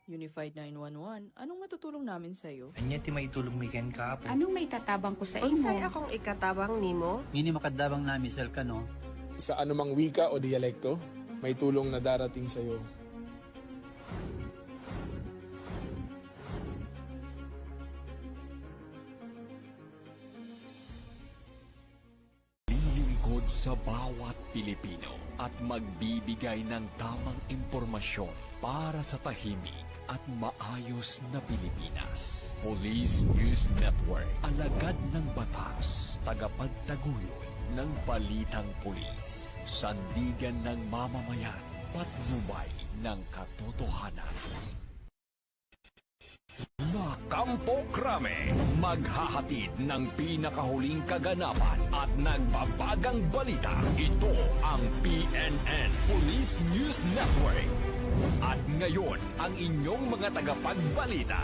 Unified 911, anong matutulong namin sa'yo? Anya ti maitulong mi ken kapo. Anong may tatabang ko sa Unsay imo? akong ikatabang nimo? Ngini makadabang namisal ka no. Sa anumang wika o dialekto, may tulong na darating sa iyo. Lilingkod sa bawat Pilipino at magbibigay ng tamang impormasyon para sa tahimik at maayos na Pilipinas. Police News Network, alagad ng batas, tagapagtaguyod ng balitang pulis, sandigan ng mamamayan, patnubay ng katotohanan. Kampo Krame, maghahatid ng pinakahuling kaganapan at nagbabagang balita. Ito ang PNN Police News Network. At ngayon, ang inyong mga tagapagbalita.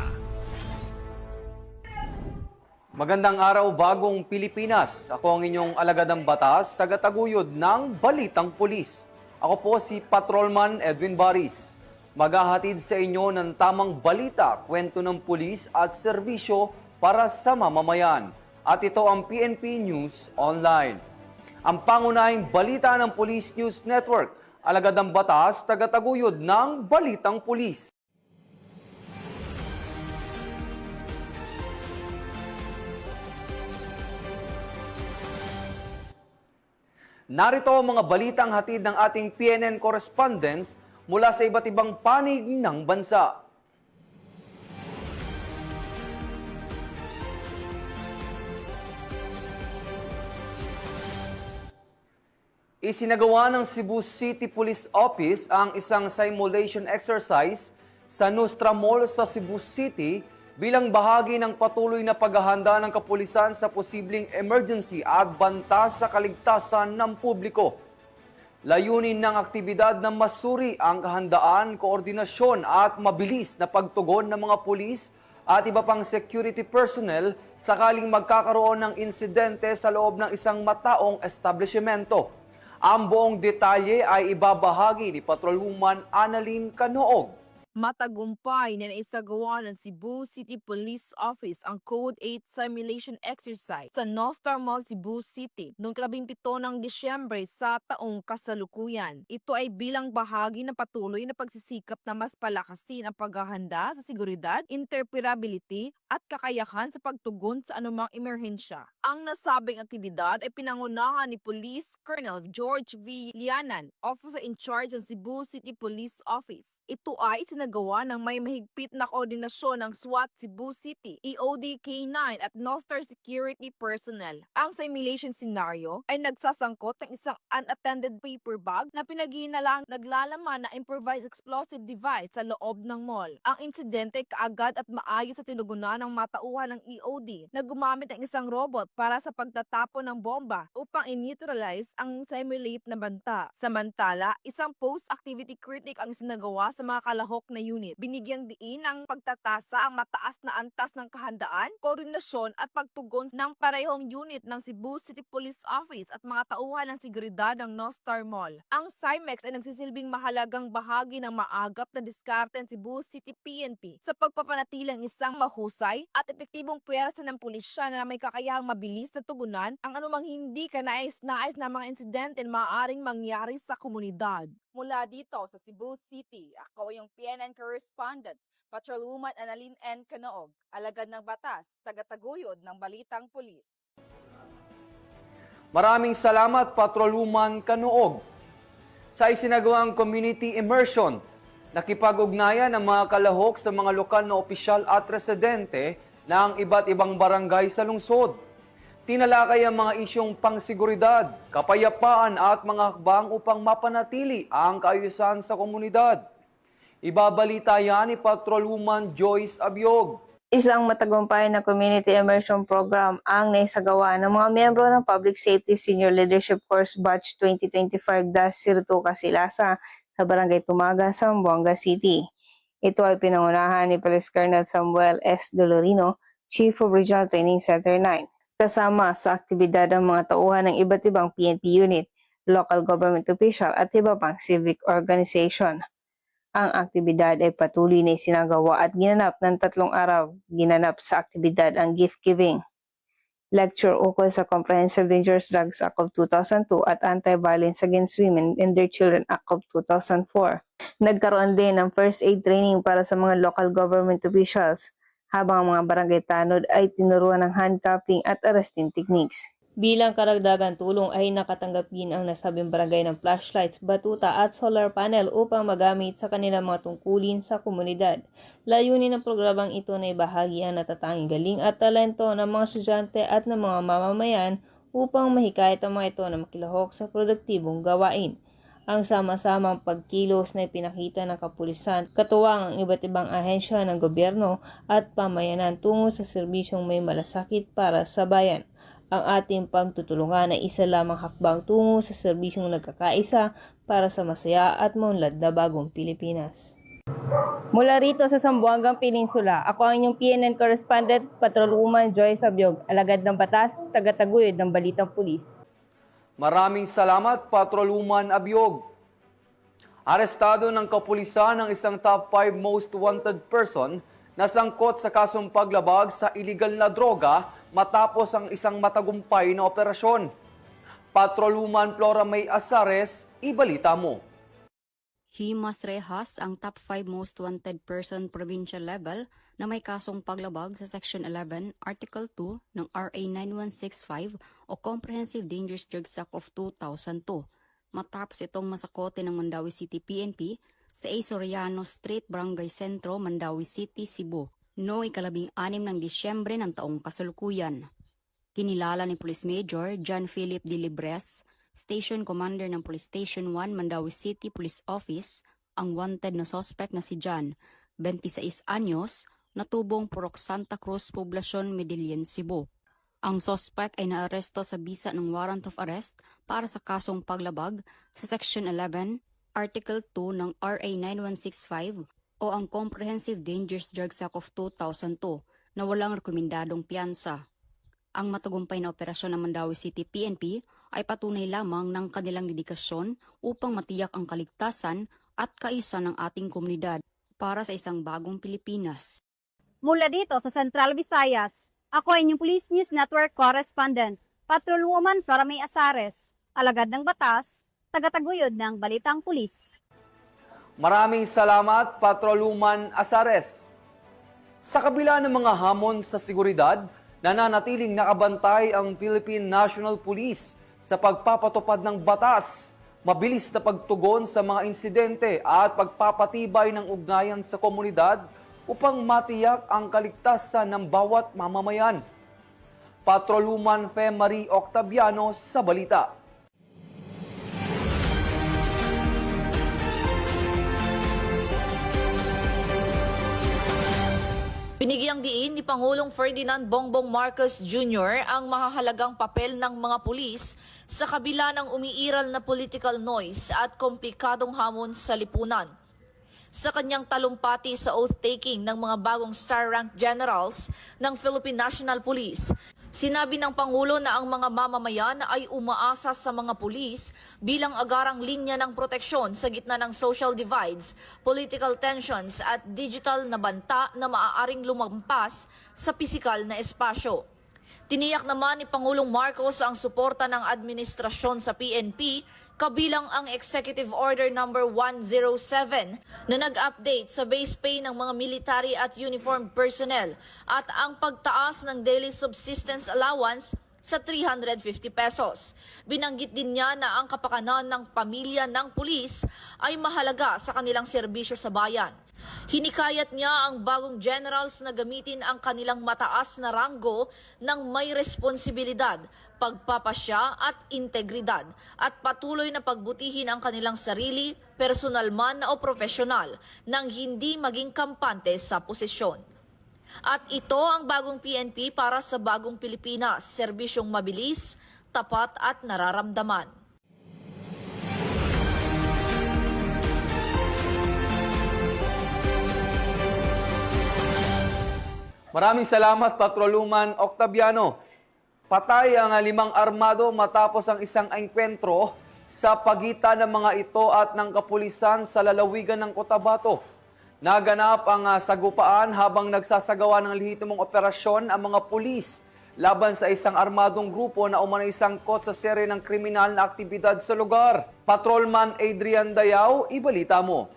Magandang araw, bagong Pilipinas. Ako ang inyong alagadang batas, tagataguyod ng Balitang Pulis. Ako po si Patrolman Edwin Baris. Maghahatid sa inyo ng tamang balita, kwento ng pulis at serbisyo para sa mamamayan. At ito ang PNP News Online. Ang pangunahing balita ng Police News Network, alagadang batas, tagataguyod ng Balitang Pulis. Narito ang mga balitang hatid ng ating PNN correspondents mula sa iba't ibang panig ng bansa. Isinagawa ng Cebu City Police Office ang isang simulation exercise sa Nostra Mall sa Cebu City bilang bahagi ng patuloy na paghahanda ng kapulisan sa posibleng emergency at banta sa kaligtasan ng publiko. Layunin ng aktibidad na masuri ang kahandaan, koordinasyon at mabilis na pagtugon ng mga pulis at iba pang security personnel sakaling magkakaroon ng insidente sa loob ng isang mataong establishmento. Ang buong detalye ay ibabahagi ni Patrolwoman Annalyn Canoog. Matagumpay na naisagawa ng Cebu City Police Office ang Code 8 Simulation Exercise sa Nostar Mall, Cebu City noong 17 ng Disyembre sa taong kasalukuyan. Ito ay bilang bahagi ng patuloy na pagsisikap na mas palakasin ang paghahanda sa seguridad, interoperability at kakayahan sa pagtugon sa anumang emerhensya. Ang nasabing aktibidad ay pinangunahan ni Police Colonel George V. Lianan, Officer in Charge ng Cebu City Police Office. Ito ay sinagawa ng may mahigpit na koordinasyon ng SWAT Cebu City, EOD K9 at Nostar security personnel. Ang simulation scenario ay nagsasangkot ng isang unattended paper bag na pinaghihinalang naglalaman na improvised explosive device sa loob ng mall. Ang insidente kaagad at maayos sa tinugunan ng matauhan ng EOD na gumamit ng isang robot para sa pagtatapon ng bomba upang i-neutralize ang simulate na banta. Samantala, isang post-activity critic ang sinagawa sa mga kalahok na unit. Binigyang diin ng pagtatasa ang mataas na antas ng kahandaan, koordinasyon at pagtugon ng parehong unit ng Cebu City Police Office at mga tauhan ng seguridad ng Nostar Mall. Ang CIMEX ay nagsisilbing mahalagang bahagi ng maagap na diskarte ng Cebu City PNP sa pagpapanatilang isang mahusay at epektibong puwersa ng pulisya na may kakayahang mabilis na tugunan ang anumang hindi kanais-nais na mga insidente na maaaring mangyari sa komunidad. Mula dito sa Cebu City, ako yung PNN correspondent, Patrolwoman Annalyn N. Canoog, alagad ng batas, tagataguyod ng Balitang Pulis. Maraming salamat, Patrolwoman Canoog. Sa isinagawang community immersion, nakipag-ugnayan ang mga kalahok sa mga lokal na opisyal at residente ng iba't ibang barangay sa lungsod. Tinalakay ang mga isyong pangsiguridad, kapayapaan at mga hakbang upang mapanatili ang kaayusan sa komunidad. Ibabalita yan ni Patrolwoman Joyce Abiog. Isang matagumpay na community immersion program ang naisagawa ng mga miyembro ng Public Safety Senior Leadership Course Batch 2025-02 Casilasa sa Barangay Tumaga, Zamboanga City. Ito ay pinangunahan ni Police Colonel Samuel S. Dolorino, Chief of Regional Training Center 9. Kasama sa aktibidad ng mga tauhan ng iba't ibang PNP unit, local government official at iba pang civic organization. Ang aktibidad ay patuloy na isinagawa at ginanap ng 3 araw. Ginanap sa aktibidad ang gift giving, lecture ukol sa Comprehensive Dangerous Drugs Act of 2002 at Anti-Violence Against Women and Their Children Act of 2004. Nagkaroon din ng first aid training para sa mga local government officials, habang ang mga barangay tanod ay tinuruan ng handcuffing at arresting techniques. Bilang karagdagan tulong ay nakatanggap din ang nasabing barangay ng flashlights, batuta at solar panel upang magamit sa kanilang mga tungkulin sa komunidad. Layunin ng programang ito na ibahagi ang natatanging galing at talento ng mga estudyante at ng mga mamamayan upang mahikayat ang mga ito na makilahok sa produktibong gawain. Ang sama-samang pagkilos na ipinakita ng kapulisan, katuwang ang iba't ibang ahensya ng gobyerno at pamayanan tungo sa serbisyong may malasakit para sa bayan. Ang ating pagtutulungan ay isa lamang hakbang tungo sa serbisyong nagkakaisa para sa masaya at maunlad na bagong Pilipinas. Mula rito sa Zamboanga Peninsula, ako ang inyong PNN correspondent, Patrolwoman Joy Sabyog, alagad ng batas, tagataguyod ng Balitang Pulis. Maraming salamat, Patrolwoman Abyog. Arestado ng kapulisan ang isang top 5 most wanted person na sangkot sa kasong paglabag sa iligal na droga matapos ang isang matagumpay na operasyon. Patrolwoman Flora May Azares, ibalita mo. Himas rehas ang top 5 most wanted person provincial level na may kasong paglabag sa Section 11, Article 2 ng RA 9165 o Comprehensive Dangerous Drugs Act of 2002 matapos itong masakote ng Mandawi City PNP sa A. Soriano Street, Barangay Sentro, Mandawi City, Cebu, noong 6 ng Disyembre ng taong kasalukuyan. Kinilala ni Police Major John Philip D. Libres, Station Commander ng Police Station 1, Mandawi City Police Office, ang wanted na suspect na si John, 26 anyos, natubong Purok Santa Cruz, Poblacion, Medellin, Cebu. Ang suspect ay naaresto sa bisa ng warrant of arrest para sa kasong paglabag sa Section 11, Article 2 ng RA 9165 o ang Comprehensive Dangerous Drugs Act of 2002 na walang rekomendadong piyansa. Ang matagumpay na operasyon ng Mandawi City PNP ay patunay lamang ng kanilang dedikasyon upang matiyak ang kaligtasan at kaisa ng ating komunidad para sa isang bagong Pilipinas. Mula dito sa Central Visayas, ako ay inyong Police News Network Correspondent, Patrolwoman Flora May Azares, alagad ng batas, tagataguyod ng Balitang Pulis. Maraming salamat, Patrolwoman Azares. Sa kabila ng mga hamon sa seguridad, nananatiling nakabantay ang Philippine National Police sa pagpapatupad ng batas, mabilis na pagtugon sa mga insidente at pagpapatibay ng ugnayan sa komunidad upang matiyak ang kaligtasan ng bawat mamamayan. Patrolwoman Fe Marie Octaviano sa balita. Binigyang diin ni Pangulong Ferdinand Bongbong Marcos Jr. ang mahahalagang papel ng mga pulis sa kabila ng umiiral na political noise at komplikadong hamon sa lipunan. Sa kanyang talumpati sa oath-taking ng mga bagong star-ranked generals ng Philippine National Police, sinabi ng Pangulo na ang mga mamamayan ay umaasa sa mga pulis bilang agarang linya ng proteksyon sa gitna ng social divides, political tensions at digital na banta na maaaring lumampas sa pisikal na espasyo. Tiniyak naman ni Pangulong Marcos ang suporta ng administrasyon sa PNP kabilang ang Executive Order No. 107 na nag-update sa base pay ng mga military at uniformed personnel at ang pagtaas ng daily subsistence allowance sa 350 pesos. Binanggit din niya na ang kapakanan ng pamilya ng pulis ay mahalaga sa kanilang serbisyo sa bayan. Hinikayat niya ang bagong generals na gamitin ang kanilang mataas na ranggo ng may responsibilidad, pagpapasya at integridad at patuloy na pagbutihin ang kanilang sarili, personal man o profesional, nang hindi maging kampante sa posisyon. At ito ang bagong PNP para sa bagong Pilipinas, serbisyong mabilis, tapat at nararamdaman. Maraming salamat, Patrolwoman Octaviano. Patay ang 5 armado matapos ang isang engkwentro sa pagitan ng mga ito at ng kapulisan sa lalawigan ng Cotabato. Naganap ang sagupaan habang nagsasagawa ng lehitimong operasyon ang mga pulis laban sa isang armadong grupo na umanay sangkot sa serye ng kriminal na aktibidad sa lugar. Patrolman Adrian Dayaw, ibalita mo.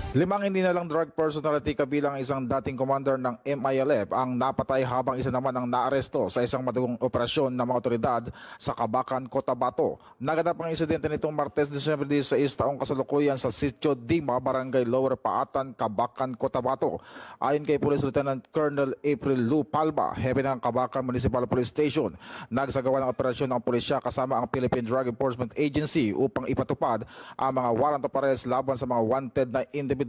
Limang hindi na lang drug personality kabilang isang dating commander ng MILF ang napatay habang isa naman ang naaresto sa isang madugong operasyon ng mga otoridad sa Kabakan, Cotabato. Naganap ang insidente nitong Martes, Disyembre 16 taong kasalukuyan sa Sitio Dima, Barangay Lower Paatan, Kabakan, Cotabato. Ayon kay Police Lieutenant Colonel April Lu Palma, hepe ng Kabakan Municipal Police Station, nagsagawa ng operasyon ng pulisya kasama ang Philippine Drug Enforcement Agency upang ipatupad ang mga warrant of arrest laban sa mga wanted na individual.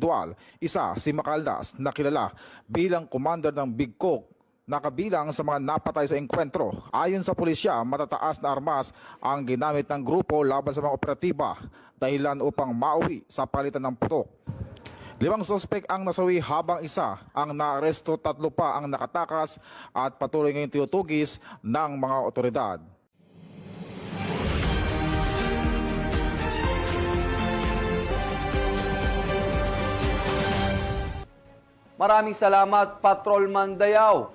Isa, si Macaldas, na kilala bilang commander ng Big Coke, nakabilang sa mga napatay sa engkwentro. Ayon sa pulisya, matataas na armas ang ginamit ng grupo laban sa mga operatiba, dahilan upang mauwi sa palitan ng putok. 5 suspek ang nasawi habang isa ang naaresto, 3 pa ang nakatakas at patuloy ngayong tinutugis ng mga otoridad. Maraming salamat, Patrolman Dayaw.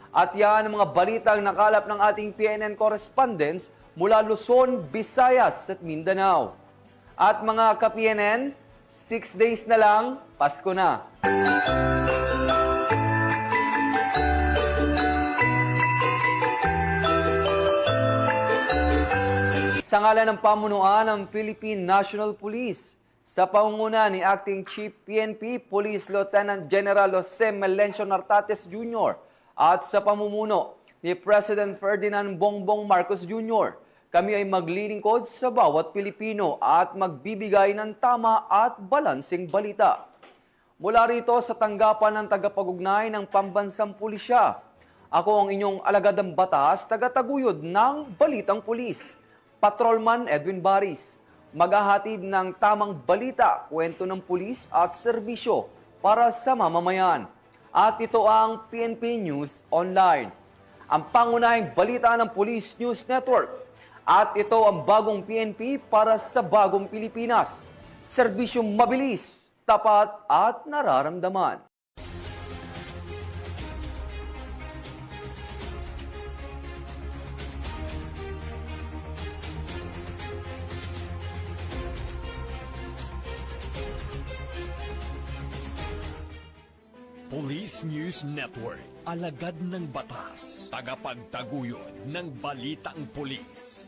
At yan ang mga balitang nakalap ng ating PNN correspondents mula Luzon, Visayas at Mindanao. At mga ka-PNN, 6 days na lang, Pasko na. Sa ngalan ng pamunuan ng Philippine National Police, sa pangunguna ni Acting Chief PNP Police Lieutenant General Jose Melencio Nartates Jr. at sa pamumuno ni President Ferdinand Bongbong Marcos Jr., kami ay maglilingkod sa bawat Pilipino at magbibigay ng tama at balanseng balita. Mula rito sa tanggapan ng tagapag-ugnay ng Pambansang Pulisya, ako ang inyong alagadang batas, tagataguyod ng Balitang Pulis, Patrolman Edwin Baris. Maghahatid ng tamang balita, kwento ng pulis at serbisyo para sa mamamayan. At ito ang PNP News Online, ang pangunahing balita ng Police News Network. At ito ang bagong PNP para sa bagong Pilipinas. Serbisyong mabilis, tapat at nararamdaman. Police News Network, alagad ng batas, tagapagtaguyod ng balitang pulis.